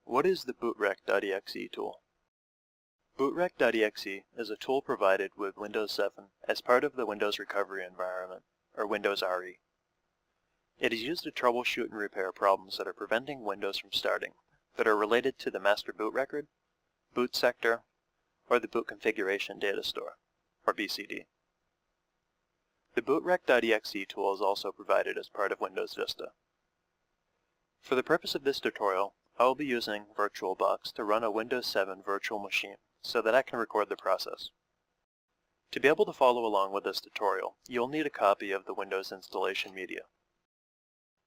What is the bootrec.exe tool? Bootrec.exe is a tool provided with Windows 7 as part of the Windows Recovery Environment, or Windows RE. It is used to troubleshoot and repair problems that are preventing Windows from starting, that are related to the master boot record, boot sector, or the boot configuration data store, or BCD. The bootrec.exe tool is also provided as part of Windows Vista. For the purpose of this tutorial, I will be using VirtualBox to run a Windows 7 virtual machine so that I can record the process. To be able to follow along with this tutorial, you'll need a copy of the Windows installation media.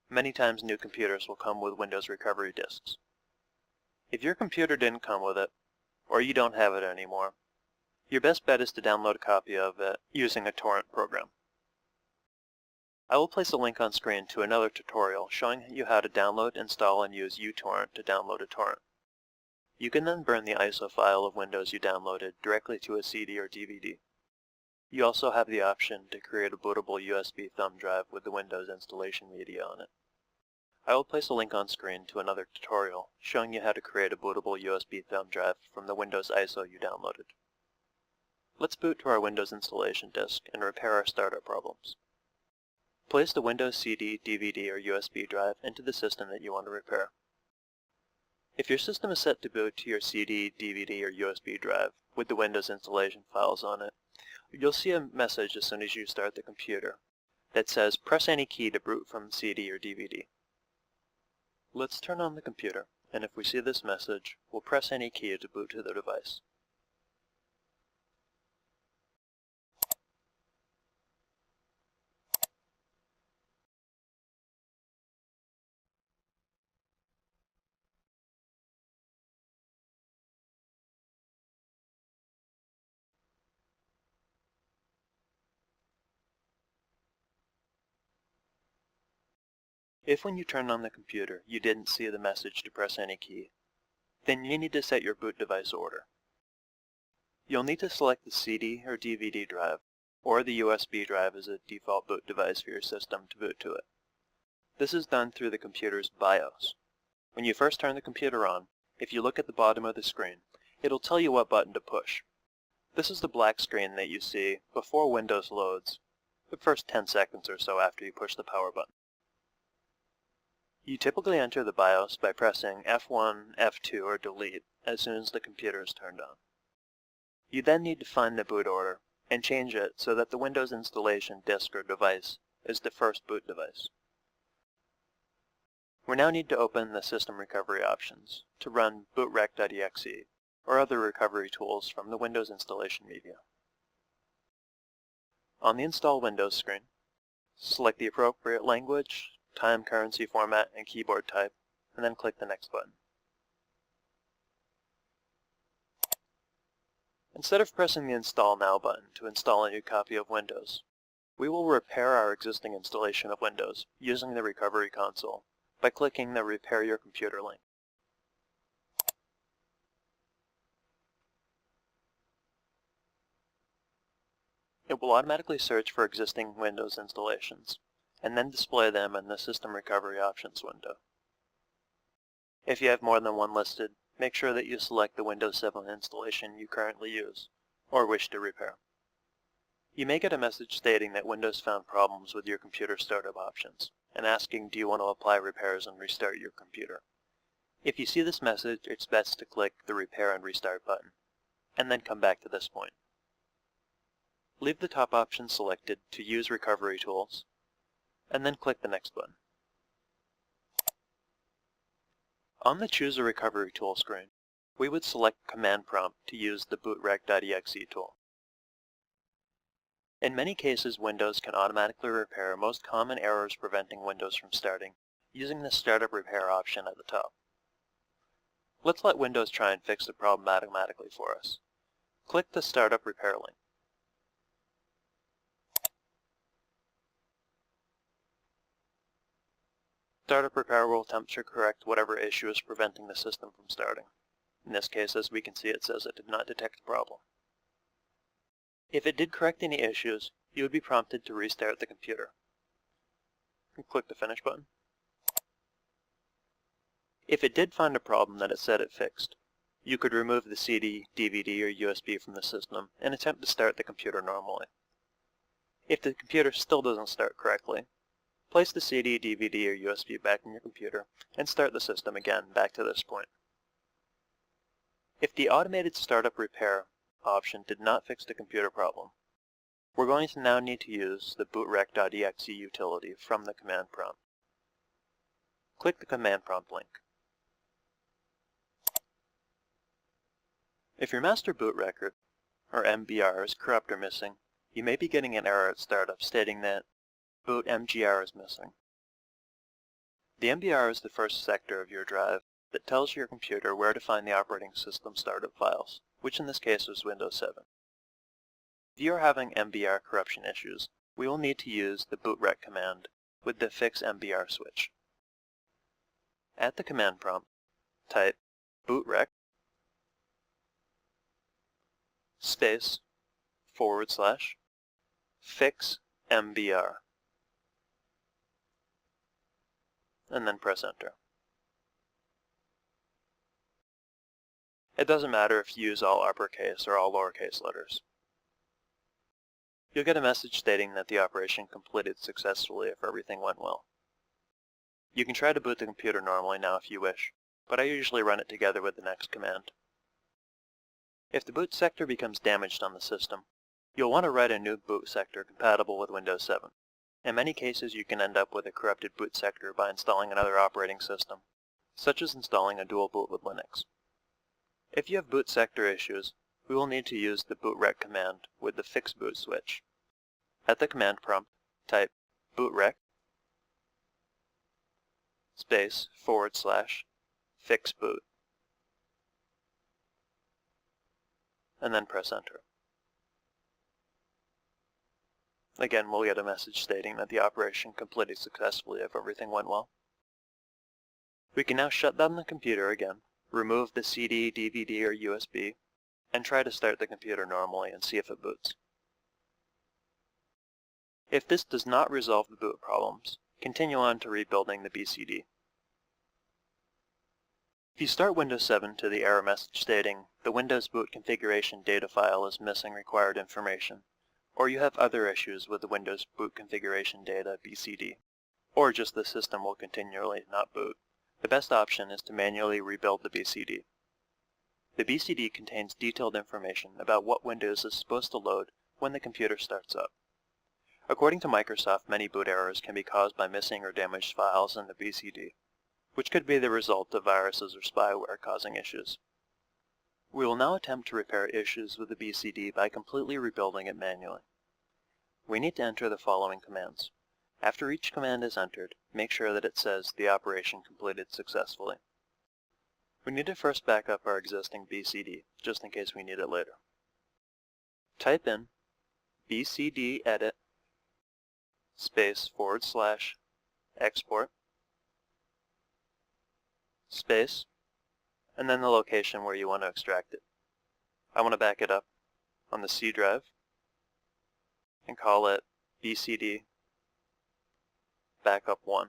Many times new computers will come with Windows recovery disks. If your computer didn't come with it, or you don't have it anymore, your best bet is to download a copy of it using a torrent program. I will place a link on screen to another tutorial showing you how to download, install, and use uTorrent to download a torrent. You can then burn the ISO file of Windows you downloaded directly to a CD or DVD. You also have the option to create a bootable USB thumb drive with the Windows installation media on it. I will place a link on screen to another tutorial showing you how to create a bootable USB thumb drive from the Windows ISO you downloaded. Let's boot to our Windows installation disk and repair our startup problems. Place the Windows CD, DVD, or USB drive into the system that you want to repair. If your system is set to boot to your CD, DVD, or USB drive with the Windows installation files on it, you'll see a message as soon as you start the computer that says press any key to boot from CD or DVD. Let's turn on the computer, and if we see this message, we'll press any key to boot to the device. If when you turn on the computer you didn't see the message to press any key, then you need to set your boot device order. You'll need to select the CD or DVD drive, or the USB drive as a default boot device for your system to boot to it. This is done through the computer's BIOS. When you first turn the computer on, if you look at the bottom of the screen, it'll tell you what button to push. This is the black screen that you see before Windows loads, the first 10 seconds or so after you push the power button. You typically enter the BIOS by pressing F1, F2, or delete as soon as the computer is turned on. You then need to find the boot order and change it so that the Windows installation disk or device is the first boot device. We now need to open the system recovery options to run bootrec.exe or other recovery tools from the Windows installation media. On the Install Windows screen, select the appropriate language, time, currency format, and keyboard type, and then click the Next button. Instead of pressing the Install Now button to install a new copy of Windows, we will repair our existing installation of Windows using the Recovery Console by clicking the Repair Your Computer link. It will automatically search for existing Windows installations, and then display them in the System Recovery Options window. If you have more than one listed, make sure that you select the Windows 7 installation you currently use, or wish to repair. You may get a message stating that Windows found problems with your computer startup options, and asking do you want to apply repairs and restart your computer. If you see this message, it's best to click the Repair and Restart button, and then come back to this point. Leave the top option selected to use recovery tools, and then click the Next button. On the Choose a Recovery Tool screen, we would select Command Prompt to use the bootrec.exe tool. In many cases, Windows can automatically repair most common errors preventing Windows from starting using the Startup Repair option at the top. Let's let Windows try and fix the problem automatically for us. Click the Startup Repair link. Startup Repair will attempt to correct whatever issue is preventing the system from starting. In this case, as we can see, it says it did not detect the problem. If it did correct any issues, you would be prompted to restart the computer. Click the Finish button. If it did find a problem that it said it fixed, you could remove the CD, DVD, or USB from the system and attempt to start the computer normally. If the computer still doesn't start correctly, place the CD, DVD, or USB back in your computer and start the system again back to this point. If the automated startup repair option did not fix the computer problem, we're going to now need to use the bootrec.exe utility from the command prompt. Click the command prompt link. If your master boot record, or MBR, is corrupt or missing, you may be getting an error at startup stating that boot MGR is missing. The MBR is the first sector of your drive that tells your computer where to find the operating system startup files, which in this case was Windows 7. If you are having MBR corruption issues, we will need to use the bootrec command with the fix MBR switch. At the command prompt, type bootrec space / fix MBR, and then press enter. It doesn't matter if you use all uppercase or all lowercase letters. You'll get a message stating that the operation completed successfully if everything went well. You can try to boot the computer normally now if you wish, but I usually run it together with the next command. If the boot sector becomes damaged on the system, you'll want to write a new boot sector compatible with Windows 7. In many cases, you can end up with a corrupted boot sector by installing another operating system, such as installing a dual boot with Linux. If you have boot sector issues, we will need to use the bootrec command with the fix boot switch. At the command prompt, type bootrec space / fix boot, and then press enter. Again, we'll get a message stating that the operation completed successfully if everything went well. We can now shut down the computer again, remove the CD, DVD, or USB, and try to start the computer normally and see if it boots. If this does not resolve the boot problems, continue on to rebuilding the BCD. If you start Windows 7 to the error message stating the Windows boot configuration data file is missing required information, or you have other issues with the Windows boot configuration data BCD, or just the system will continually not boot, the best option is to manually rebuild the BCD. The BCD contains detailed information about what Windows is supposed to load when the computer starts up. According to Microsoft, many boot errors can be caused by missing or damaged files in the BCD, which could be the result of viruses or spyware causing issues. We will now attempt to repair issues with the BCD by completely rebuilding it manually. We need to enter the following commands. After each command is entered, make sure that it says the operation completed successfully. We need to first back up our existing BCD, just in case we need it later. Type in bcd edit space / export space, and then the location where you want to extract it. I want to back it up on the C drive and call it BCD backup 1,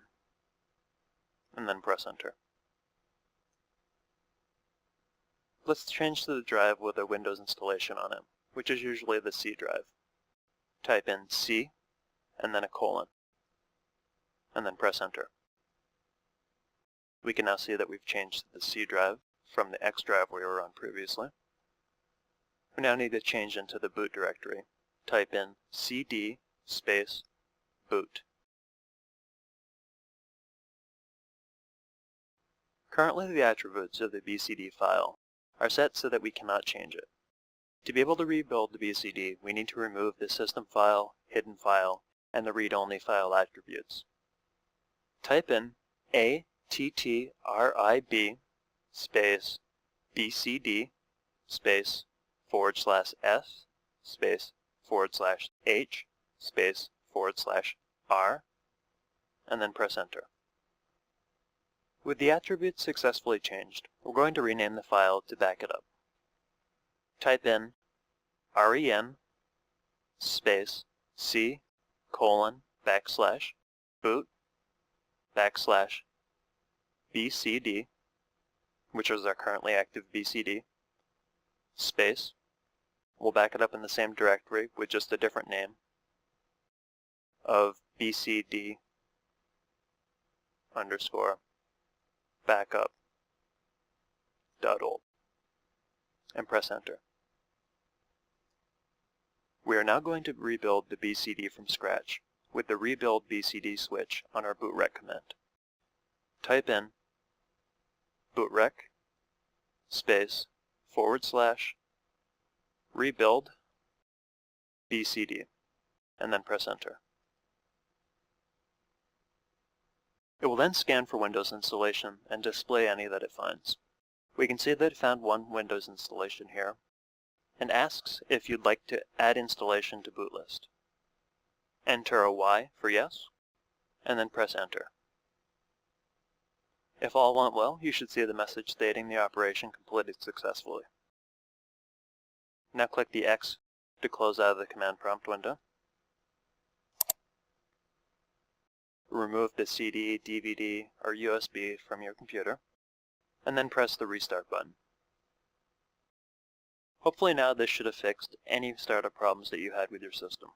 and then press enter. Let's change to the drive with a Windows installation on it, which is usually the C drive. Type in C, and then a colon, and then press enter. We can now see that we've changed to the C drive from the X drive we were on previously. We now need to change into the boot directory. Type in cd space boot. Currently, the attributes of the BCD file are set so that we cannot change it. To be able to rebuild the BCD, we need to remove the system file, hidden file, and the read-only file attributes. Type in attrib space bcd space /s space /h space /r, and then press enter. With the attributes successfully changed, we're going to rename the file to back it up. Type in ren space c colon / boot / bcd which is our currently active BCD, space, we'll back it up in the same directory with just a different name of BCD underscore backup dot old, and press enter. We are now going to rebuild the BCD from scratch with the rebuild BCD switch on our bootrec command. Type in bootrec space / rebuild BCD and then press enter. It will then scan for Windows installation and display any that it finds. We can see that it found one Windows installation here and asks if you'd like to add installation to boot list. Enter a Y for yes, and then press enter. If all went well, you should see the message stating the operation completed successfully. Now click the X to close out of the command prompt window. Remove the CD, DVD, or USB from your computer, and then press the restart button. Hopefully now this should have fixed any startup problems that you had with your system.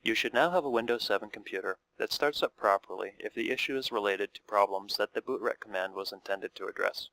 You should now have a Windows 7 computer that starts up properly if the issue is related to problems that the bootrec command was intended to address.